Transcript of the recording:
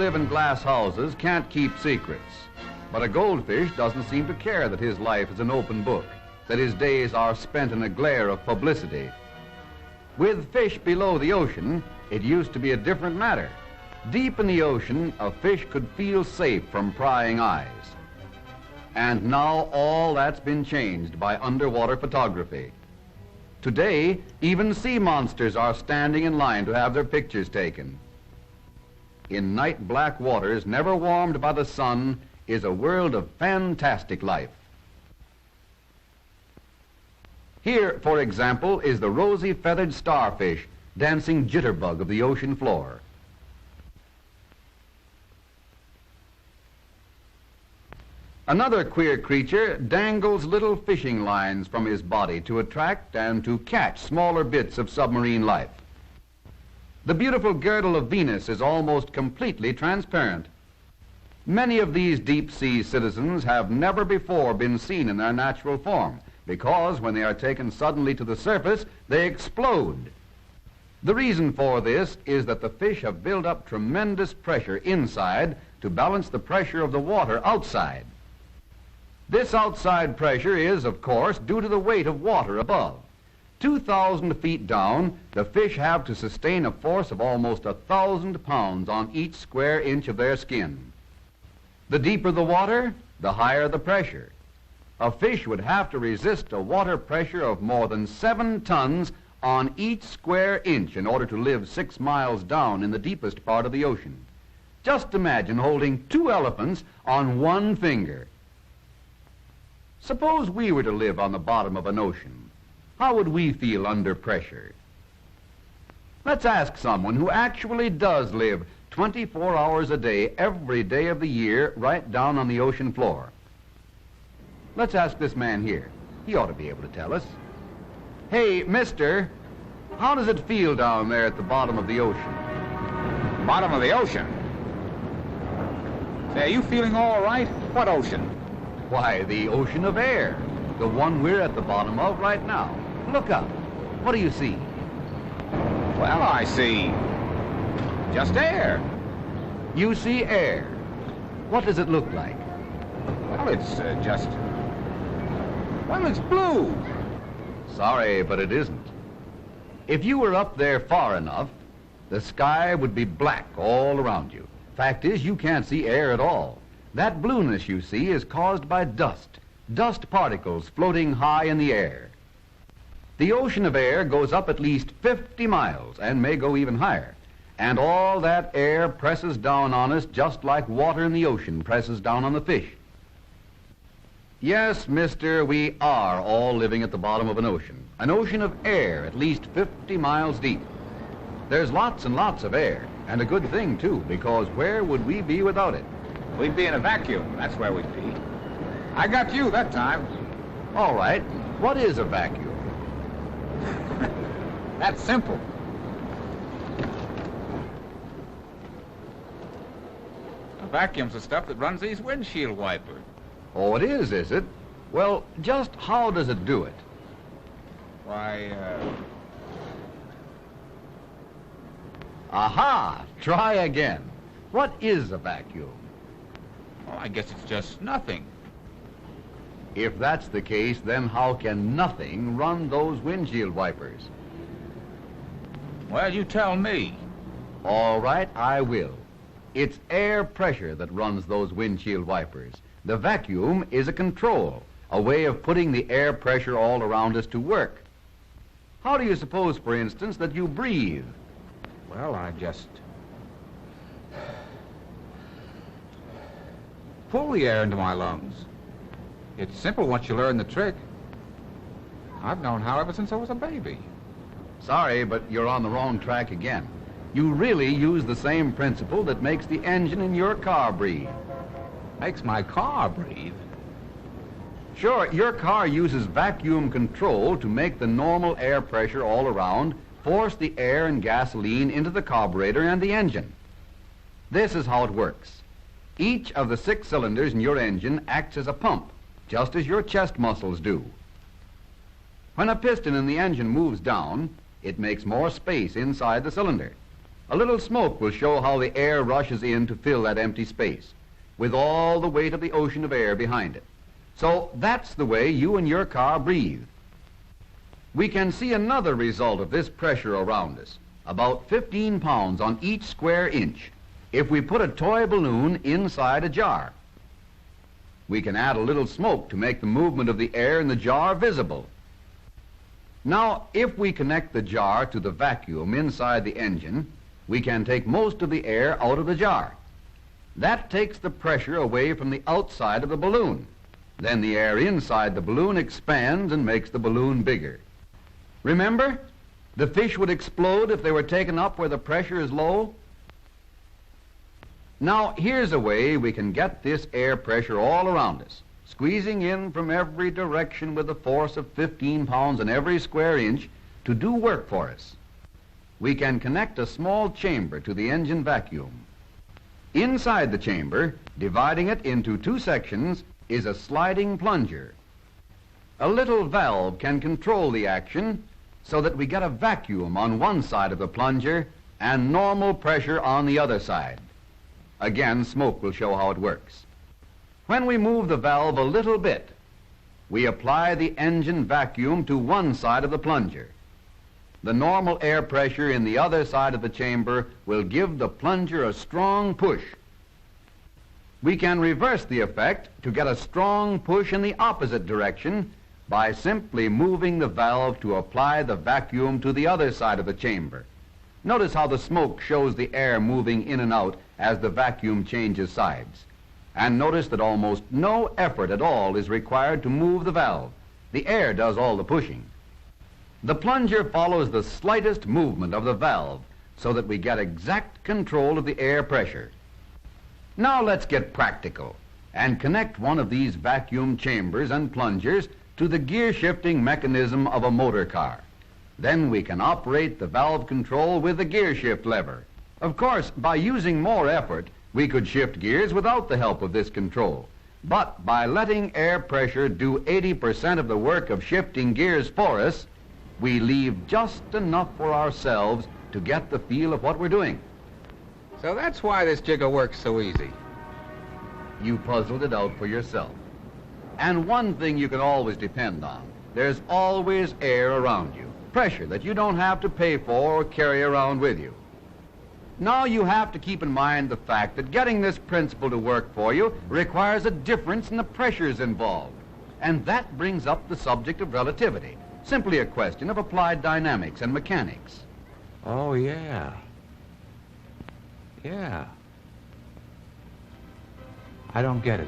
live in glass houses can't keep secrets, but a goldfish doesn't seem to care that his life is an open book, that his days are spent in a glare of publicity. With fish below the ocean, it used to be a different matter. Deep in the ocean, a fish could feel safe from prying eyes. And now all that's been changed by underwater photography. Today, even sea monsters are standing in line to have their pictures taken. In night black waters never warmed by the sun is a world of fantastic life. Here, for example, is the rosy feathered starfish, dancing jitterbug of the ocean floor. Another queer creature dangles little fishing lines from his body to attract and to catch smaller bits of submarine life. The beautiful girdle of Venus is almost completely transparent. Many of these deep-sea citizens have never before been seen in their natural form, because when they are taken suddenly to the surface, they explode. The reason for this is that the fish have built up tremendous pressure inside to balance the pressure of the water outside. This outside pressure is, of course, due to the weight of water above. 2,000 feet down, the fish have to sustain a force of almost 1,000 pounds on each square inch of their skin. The deeper the water, the higher the pressure. A fish would have to resist a water pressure of more than 7 tons on each square inch in order to live 6 miles down in the deepest part of the ocean. Just imagine holding 2 elephants on one finger. Suppose we were to live on the bottom of an ocean. How would we feel under pressure? Let's ask someone who actually does live 24 hours a day, every day of the year, right down on the ocean floor. Let's ask this man here. He ought to be able to tell us. Hey, mister, how does it feel down there at the bottom of the ocean? Bottom of the ocean? Say, are you feeling all right? What ocean? Why, the ocean of air, the one we're at the bottom of right now. Look up. What do you see? Well, I see just air. You see air. What does it look like? Well, it's well, it's blue. Sorry, but it isn't. If you were up there far enough, the sky would be black all around you. Fact is, you can't see air at all. That blueness you see is caused by dust particles floating high in the air. The ocean of air goes up at least 50 miles and may go even higher. And all that air presses down on us just like water in the ocean presses down on the fish. Yes, mister, we are all living at the bottom of an ocean of air at least 50 miles deep. There's lots and lots of air, and a good thing, too, because where would we be without it? We'd be in a vacuum. That's where we'd be. I got you that time. All right. What is a vacuum? That's simple. A vacuum's the stuff that runs these windshield wipers. Oh, it is it? Well, just how does it do it? Why, Aha! Try again. What is a vacuum? Well, I guess it's just nothing. If that's the case, then how can nothing run those windshield wipers? Well, you tell me. All right, I will. It's air pressure that runs those windshield wipers. The vacuum is a control, a way of putting the air pressure all around us to work. How do you suppose, for instance, that you breathe? Well, I just pull the air into my lungs. It's simple once you learn the trick. I've known how ever since I was a baby. Sorry, but you're on the wrong track again. You really use the same principle that makes the engine in your car breathe. Makes my car breathe? Sure, your car uses vacuum control to make the normal air pressure all around force the air and gasoline into the carburetor and the engine. This is how it works. Each of the 6 cylinders in your engine acts as a pump, just as your chest muscles do. When a piston in the engine moves down, it makes more space inside the cylinder. A little smoke will show how the air rushes in to fill that empty space, with all the weight of the ocean of air behind it. So that's the way you and your car breathe. We can see another result of this pressure around us, about 15 pounds on each square inch, if we put a toy balloon inside a jar. We can add a little smoke to make the movement of the air in the jar visible. Now, if we connect the jar to the vacuum inside the engine, we can take most of the air out of the jar. That takes the pressure away from the outside of the balloon. Then the air inside the balloon expands and makes the balloon bigger. Remember, the fish would explode if they were taken up where the pressure is low. Now, here's a way we can get this air pressure all around us, squeezing in from every direction with a force of 15 pounds on every square inch to do work for us. We can connect a small chamber to the engine vacuum. Inside the chamber, dividing it into two sections, is a sliding plunger. A little valve can control the action so that we get a vacuum on one side of the plunger and normal pressure on the other side. Again, smoke will show how it works. When we move the valve a little bit, we apply the engine vacuum to one side of the plunger. The normal air pressure in the other side of the chamber will give the plunger a strong push. We can reverse the effect to get a strong push in the opposite direction by simply moving the valve to apply the vacuum to the other side of the chamber. Notice how the smoke shows the air moving in and out as the vacuum changes sides. And notice that almost no effort at all is required to move the valve. The air does all the pushing. The plunger follows the slightest movement of the valve so that we get exact control of the air pressure. Now let's get practical and connect one of these vacuum chambers and plungers to the gear shifting mechanism of a motor car. Then we can operate the valve control with the gear shift lever. Of course, by using more effort, we could shift gears without the help of this control. But by letting air pressure do 80% of the work of shifting gears for us, we leave just enough for ourselves to get the feel of what we're doing. So that's why this jigger works so easy. You puzzled it out for yourself. And one thing you can always depend on, there's always air around you, pressure that you don't have to pay for or carry around with you. Now you have to keep in mind the fact that getting this principle to work for you requires a difference in the pressures involved. And that brings up the subject of relativity, simply a question of applied dynamics and mechanics. Oh, yeah. Yeah. I don't get it.